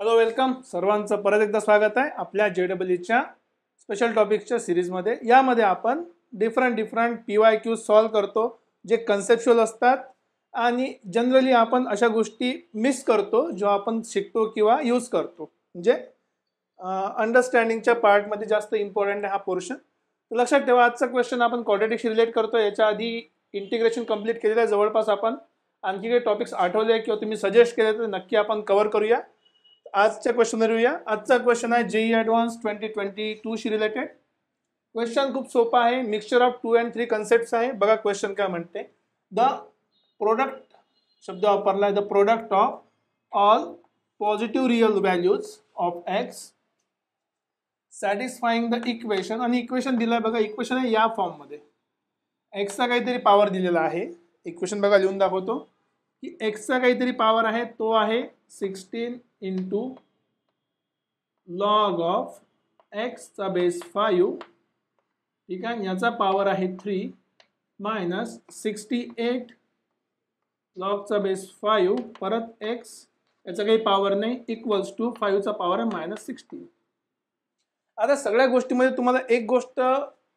Hello welcome सर्वांचं परत एकदा स्वागत आहे आपल्या JEEच्या स्पेशल टॉपिक्सच्या सिरीजमध्ये। यामध्ये आपण डिफरंट PYQ सॉल्व करतो जे कन्सेप्च्युअल असतात आणि जनरली आपण अशा गोष्टी मिस करतो जो आपण शिकतो किंवा यूज करतो, म्हणजे अंडरस्टँडिंगच्या पार्टमध्ये जास्त इम्पॉर्टंट आहे हा पोर्शन। तर लक्षात ठेवा, आजचा क्वेश्चन आपण क्वाड्रॅटिक्स रिलेट करतो। याच्या आधी इंटिग्रेशन कंप्लीट केलेलं आहे जवळपास। आपण आणखी काही टॉपिक्स आठवले किंवा तुम्ही सजेस्ट केले तर नक्की आपण कव्हर करूया। आजच्या क्वेश्चनवर येऊया। आजचा क्वेश्चन आहे जेईई ॲडव्हान्स 2022 शी रिलेटेड। क्वेश्चन खूप सोपा आहे, मिक्सचर ऑफ 2 and 3 कन्सेप्ट्स आहे। बघा क्वेश्चन काय म्हणते, द प्रोडक्ट शब्द वापरलाय, the product of all positive real values of x satisfying the equation. आणि इक्वेशन दिलाय बघा, इक्वेशन आहे या फॉर्म मध्ये, एक्सचा काहीतरी पॉवर दिलेला आहे। इक्वेशन बघा लिहून दाखवतो की एक्सचा काहीतरी पॉवर आहे, तो आहे 16 इंटू लॉग ऑफ एक्सचा बेस 5, ठीक आहे। याचा पॉवर आहे 3 मायनस 68 लॉगचा बेस 5 परत एक्स, याचा काही पॉवर नाही, इक्वल्स टू 5चा पॉवर आहे -16। आता सगळ्या गोष्टीमध्ये तुम्हाला एक गोष्ट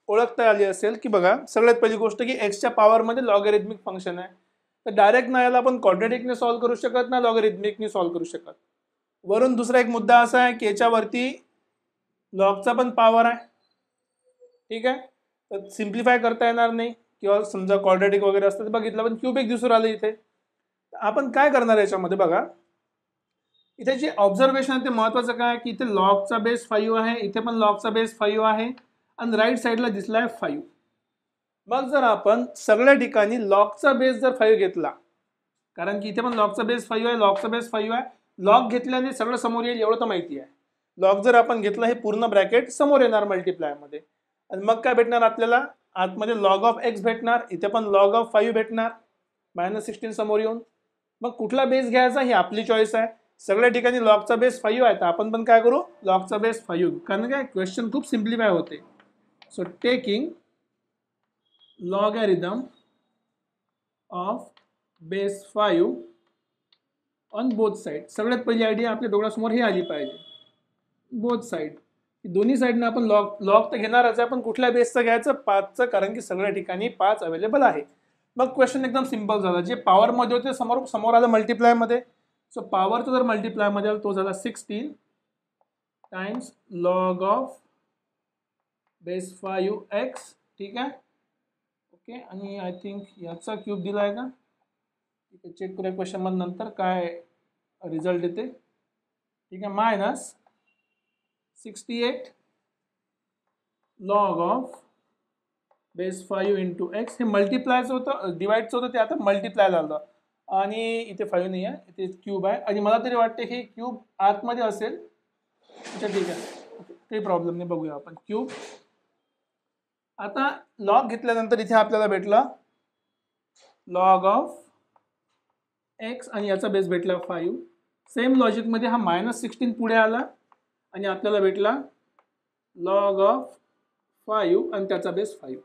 ओळखता आली असेल की बघा, सगळ्यात पहिली गोष्ट की एक्सच्या पॉवरमध्ये लॉगॅरिथमिक फंक्शन आहे, तर डायरेक्ट ना याला आपण क्वाड्रॅटिकने सॉल्व्ह करू शकत ना लॉगॅरिथमिकने सॉल्व्ह करू शकत। वरून दुसरा एक मुद्दा असा आहे की याच्यावरती लॉगचा पण पॉवर आहे, ठीक आहे। तर सिम्प्लिफाय करता येणार नाही, किंवा समजा क्वाड्रॅटिक वगैरे असतं तर बघितलं, पण क्यूबिक दिसून आलं इथे। आपण काय करणार याच्यामध्ये बघा, इथे जे ऑब्झर्वेशन आहे ते महत्वाचं काय की इथे लॉगचा बेस 5 आहे, इथे पण लॉगचा बेस 5 आहे आणि राईट साईडला दिसलाय 5। मग जर आपण सगळ्या ठिकाणी लॉगचा बेस जर 5 घेतला, कारण की इथे पण लॉगचा बेस 5 आहे, लॉगचा बेस 5 आहे, लॉग घेतल्याने सगळं समोर येईल एवढं तर माहिती आहे। लॉग जर आपण घेतलं हे पूर्ण ब्रॅकेट समोर येणार मल्टिप्लाय मध्ये, आणि मग काय भेटणार आपल्याला, आतमध्ये लॉग ऑफ एक्स भेटणार, इथे पण लॉग ऑफ 5 भेटणार -16 समोर येऊन। मग कुठला बेस घ्यायचा ही आपली चॉईस आहे। सगळ्या ठिकाणी लॉगचा बेस 5 आहे, तर आपण पण काय करू, लॉगचा बेस 5 घेऊ, कारण काय क्वेश्चन खूप सिम्प्लिफाय होते। So taking logarithm of base 5 on both side. सगळ्यात पहिली आयडिया आपल्या डोळ्यासमोर ही आली पाहिजे, बोथ साइड, दोन्ही साइडने आपण लॉग तर घेणारच आहे, पण कुठल्या बेसचं घ्यायचं, 5चं, कारण की सगळ्या ठिकाणी 5 अवेलेबल आहे। मग क्वेश्चन एकदम सिंपल झाला, जे पॉवर मध्ये होते समोर आलं मल्टिप्लाय मध्ये। सो पॉवरचं जर मल्टिप्लाय मध्ये आलं तो झाला 16 times log of base 5x, ठीक आहे, ओके। आणि आय थिंक याचा क्यूब दिलाय का, चेक करूया क्वेश्चन मध्ये नंतर काय रिझल्ट येते, ठीक आहे, minus 68 log of base 5 into x. हे मल्टिप्लायचं होतं, डिवाइडचं होतं, ते आता मल्टिप्लायला आलं, आणि इथे 5 नाही आहे, इथे क्यूब आहे, आणि मला तरी वाटते हे क्यूब आतमध्ये असेल। अच्छा ठीक आहे, काही प्रॉब्लेम नाही, बघूया आपण क्यूब। आता लॉग घेतल्यानंतर इथे आपल्याला भेटला लॉग ऑफ एक्स आणि याचा बेस भेटला 5। सेम लॉजिकमध्ये हा -16 पुढे आला आणि आपल्याला भेटला लॉग ऑफ 5 आणि त्याचा बेस 5,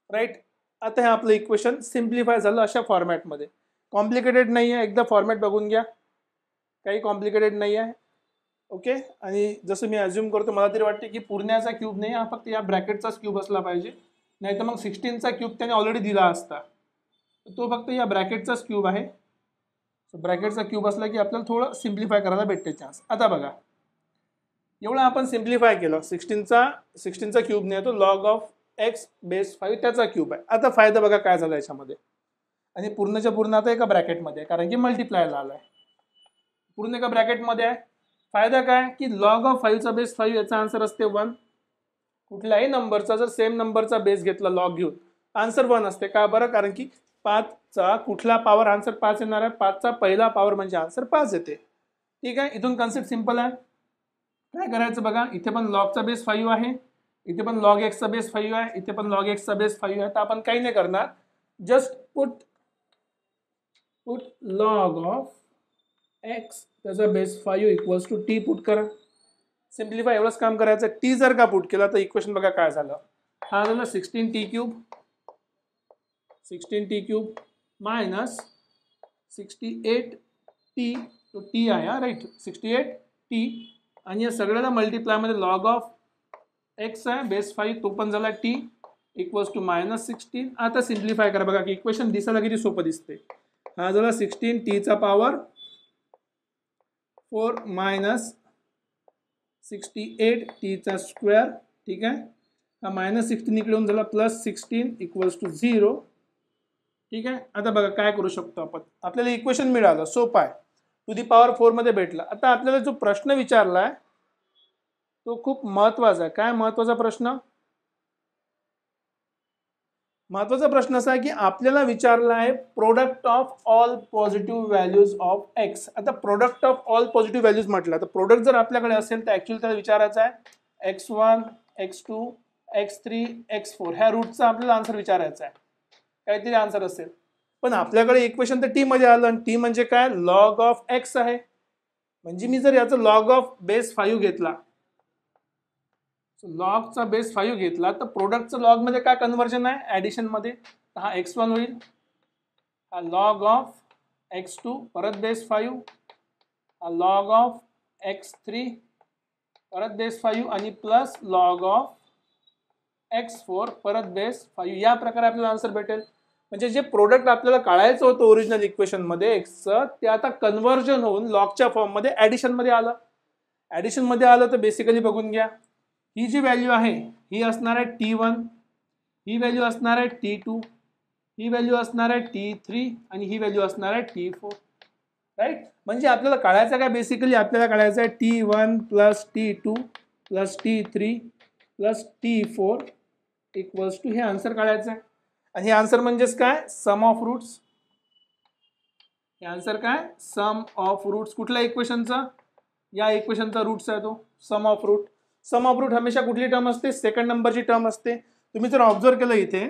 राईट। आता हे आपलं इक्वेशन सिम्प्लिफाय झालं अशा फॉर्मॅटमध्ये, कॉम्प्लिकेटेड नाही आहे, एकदा फॉर्मॅट बघून घ्या, काही कॉम्प्लिकेटेड नाही आहे, ओके। आणि जसं मी अज्युम करतो, मला तरी वाटते की पूर्ण्याचा क्यूब नाही, हा फक्त या ब्रॅकेटचाच क्यूब असला पाहिजे, नाही तर मग 16चा क्यूब त्याने ऑलरेडी दिला असता, तो फक्त या ब्रॅकेटचाच क्यूब आहे। सो ब्रॅकेटचा क्यूब असला की आपल्याला थोडं सिम्प्लिफाय करायला भेटते चान्स। आता बघा, एवढं आपण सिम्प्लिफाय केलं, 16चा क्यूब नाही, तो लॉग ऑफ एक्स बेस 5 त्याचा क्यूब आहे। आता फायदा बघा काय झाला याच्यामध्ये, आणि पूर्णच्या पूर्ण आता एका ब्रॅकेटमध्ये आहे, कारण की मल्टिप्लायला आलाय, पूर्ण एका ब्रॅकेटमध्ये आहे। फायदा काय की लॉग ऑफ 5चा बेस 5, याचा आन्सर असते 1। कुठल्याही नंबरचा जर सेम नंबरचा बेस घेतला लॉग घेऊन, आन्सर 1 असते, का बरं, कारण की 5चा कुठला पॉवर आन्सर 5 येणार आहे, 5चा पहिला पॉवर म्हणजे आन्सर 5 येते, ठीक आहे। इथून कन्सेप्ट सिंपल आहे। काय करायचं बघा, इथे पण लॉगचा बेस 5 आहे, इथे पण लॉग एक्सचा बेस 5 आहे, इथे पण लॉग एक्सचा बेस 5 आहे, तर आपण काही नाही करणार, just put log of x त्याचा base 5 equals to t put करा। सिम्प्लिफाय एवढंच काम करायचं। टी जर का पुट केला तर इक्वेशन बघा काय झालं, हा झाला 16t क्यूब मायनस 68t, तो टी आहे, राईट, 68 टी आणि या सगळ्याला मल्टिप्लायमध्ये लॉग ऑफ एक्स आहे बेस 5 तो पण झाला टी इक्वल्स टू -16. आता सिम्प्लिफाय करा बघा की इक्वेशन दिसायला किती सोपं दिसते. हा झाला 16 टीचा पॉवर 4 मायनस 68 टीचा स्क्वेअर. ठीक आहे, हा -16 इकडे झाला +16 इक्वल्स टू 0. ठीक आहे, आता बघा काय करू शकतो आपण. आपल्याला इक्वेशन मिळालं, सोपं आहे, टू दी पॉवर 4 मध्ये भेटला. आता आपल्याला जो प्रश्न विचारला आहे तो खूप महत्वाचा आहे. काय महत्वाचा प्रश्न? महत्वाचा प्रश्न असा आहे की आपल्याला विचारला आहे product of all positive values of x. आता product of all positive values म्हटलं तर प्रोडक्ट जर आपल्याकडे असेल तर ऍक्च्युअली त्याला विचारायचं आहे x1 x2 x3 x4 ह्या रूटचा आपल्याला आन्सर विचारायचा आहे, काहीतरी आन्सर असेल. पण आपल्याकडे इक्वेशन तर टी मध्ये आलं आणि टी म्हणजे काय, लॉग ऑफ एक्स आहे. म्हणजे मी जर याचा लॉग ऑफ बेस 5 घेतला, लॉगचा बेस 5 घेतला तर प्रोडक्टचं लॉग मध्ये काय कन्वर्जन आहे, ऍडिशन मध्ये. हा x1 होईल, हा लॉग ऑफ x2 परत बेस 5, हा लॉग ऑफ x3 परत बेस 5 आणि प्लस लॉग ऑफ x4 परत बेस 5. या प्रकारे आपल्याला आन्सर भेटेल. म्हणजे जे प्रोडक्ट आपल्याला काढायचं होतं ओरिजिनल इक्वेशन मध्ये एक्सचं, ते आता कन्वर्जन होऊन लॉगच्या फॉर्म मध्ये ऍडिशन मध्ये आलं. ऍडिशन मध्ये आलं तर बेसिकली बघून घ्या, ही जी व्हॅल्यू आहे ही असणार आहे T1, ही व्हॅल्यू असणार आहे T2, ही व्हॅल्यू असणार आहे T3 आणि ही व्हॅल्यू असणार आहे T4. राईट, म्हणजे आपल्याला काढायचं काय, बेसिकली आपल्याला काढायचं आहे T1 plus T2 plus T3 plus T4 equals to हे आन्सर काढायचं आहे. आणि हे आन्सर म्हणजेच काय, सम ऑफ रूट्स. हे आन्सर काय, सम ऑफ रूट्स. कुठल्या इक्वेशनचा, या इक्वेशनचा रूट्स आहे तो sum of root. Sum of root हमेशा कुठली टर्म असते, सेकंड नंबरची टर्म असते. तुम्ही जर ऑब्झर्व केलं इथे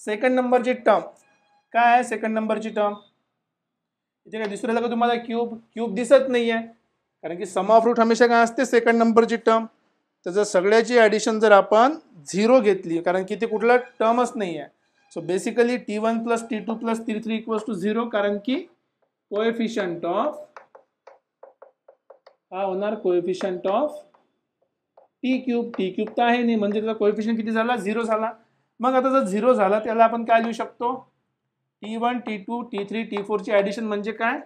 सेकंड नंबरची टर्म काय आहे, सेकंड नंबरची टर्म इथे काय दिसू राहिलं का तुम्हाला, क्यूब दिसत नाही आहे, कारण की सम ऑफ रूट हमेशा काय असते, सेकंड नंबरची टर्म. तर जर सगळ्याची ॲडिशन जर आपण 0 घेतली, कारण की ते कुठला टर्मच नाही आहे, so basically T1 plus T2 plus T3 equals to 0, कारण की कोएफिशियंट ऑफ हा होणार कोएफिशियंट ऑफ टी क्यूब तर आहे नाही, म्हणजे त्याचा कोएफिशियंट किती झाला, 0 झाला. मग आता जर 0 झाला त्याला आपण काय लिहू शकतो, T1 T2 T3 T4 ची ऍडिशन म्हणजे काय,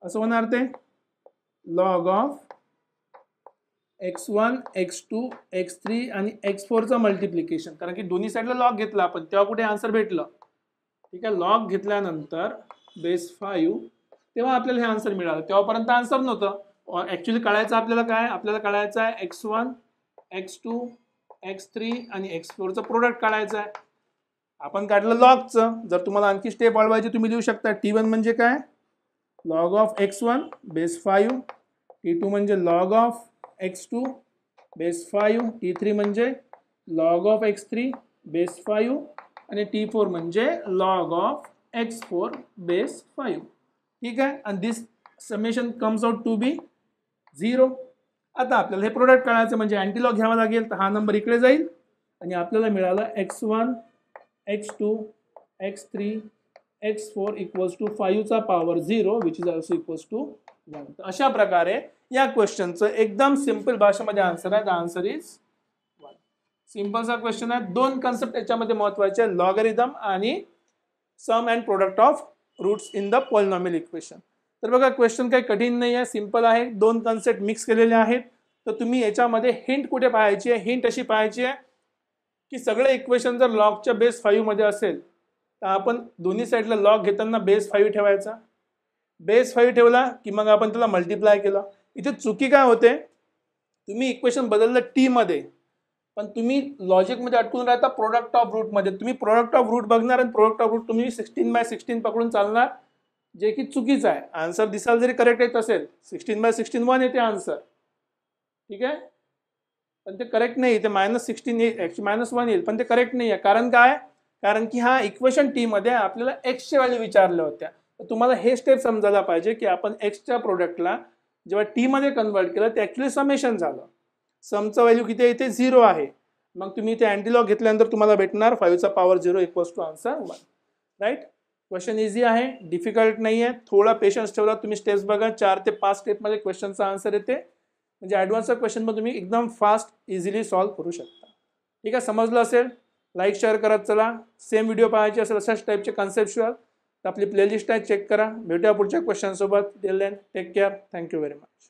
असं होणार ते log of x1 x2 x3 आणि x4 चं मल्टिप्लिकेशन. कारण की दोन्ही साईडला लॉग घेतला आपण तेव्हा कुठे आन्सर भेटलं. ठीक आहे, लॉग घेतल्यानंतर बेस 5 तेव्हा आपल्याला हे आन्सर मिळालं, तेव्हापर्यंत आन्सर नव्हतं. ऍक्च्युली काढायचं आपल्याला काय, आपल्याला काढायचं आहे x1 x2 x3 आणि x4 चं प्रोडक्ट काढायचं आहे. आपण काढलं लॉगचं. जर तुम्हाला आणखी स्टेप वाढवायची तुम्ही लिहू शकता, T1 म्हणजे काय, log of x1 base 5, T2 म्हणजे log of x2 base 5, T3 म्हणजे लॉग ऑफ x3 बेस 5 आणि T4 म्हणजे लॉग ऑफ x4 बेस 5. ठीक आहे, आणि दिस summation comes out to be 0. आता आपल्याला हे प्रोडक्ट काढायचं म्हणजे अँटीलॉग घ्यावा लागेल, तर हा नंबर इकडे जाईल आणि आपल्याला मिळालं x1 x2 x3 x4 equals to 5 चा power 0 which is also equals to 1. अशा प्रकारे या क्वेश्चनचं एकदम सिंपल भाषेमध्ये आन्सर आहे. The answer is 1. सिंपलचा क्वेश्चन आहे. दोन कन्सेप्ट याच्यामध्ये महत्वाचे, लॉगरिथम आणि sum and product of roots in the polynomial equation. तर बघा क्वेश्चन काही कठीण नाही आहे, सिंपल आहे. दोन कन्सेप्ट मिक्स केलेले आहेत. तर तुम्ही याच्यामध्ये हिंट कुठे पाहायची आहे, हिंट अशी पाहायची आहे की सगळे इक्वेशन जर लॉगच्या बेस 5 मध्ये असेल तर आपण दोन्ही साईडला लॉग घेताना बेस 5 ठेवायचा. बेस 5 ठेवला की मग आपण त्याला मल्टिप्लाय केलं. इथे चुकी काय होते, तुम्ही इक्वेशन बदललं टी मध्ये, पण तुम्ही लॉजिकमध्ये अटकून राहता प्रोडक्ट ऑफ रूट मध्ये. तुम्ही प्रोडक्ट ऑफ रूट बघणार आणि प्रोडक्ट ऑफ रूट तुम्ही 16/16 पकडून चालणार, जे की चुकीचं आहे. आन्सर दिसायला जरी करेक्ट येत असेल 16/16 1 येते आन्सर. ठीक आहे, पण ते करेक्ट नाही, ते -16 येईल, -1 येईल, पण ते करेक्ट नाही आहे. कारण काय, कारण की हा इक्वेशन टी मध्ये आपल्याला एक्सच्या व्हॅल्यू विचारल्या होत्या. तर तुम्हाला हे स्टेप समजायला पाहिजे की आपण एक्सच्या प्रोडक्टला जेव्हा टी मध्ये कन्वर्ट केलं ते ऍक्च्युली समेशन झालं. समचं व्हॅल्यू किती आहे, इथे 0 आहे. मग तुम्ही इथे अँटीलॉग घेतल्यानंतर तुम्हाला भेटणार 5 चा power 0 equals to answer 1. Right, question easy आहे, डिफिकल्ट नाही आहे. थोडा पेशन्स ठेवला तुम्ही, स्टेप्स बघा, 4 ते 5 स्टेपमध्ये क्वेश्चनचा आन्सर येते. म्हणजे ॲडव्हान्सचा क्वेश्चन पण तुम्ही एकदम फास्ट इझिली सॉल्व्ह करू शकता. ठीक आहे, समजलं असेल लाईक शेअर करत चला. सेम व्हिडिओ पाहायचे असेल अशाच टाईपचे कन्सेप्च्युअल तर आपली प्लेलिस्ट आहे, चेक करा. भेटूया पुढच्या क्वेश्चनसोबत. Till then take care. Thank you very much.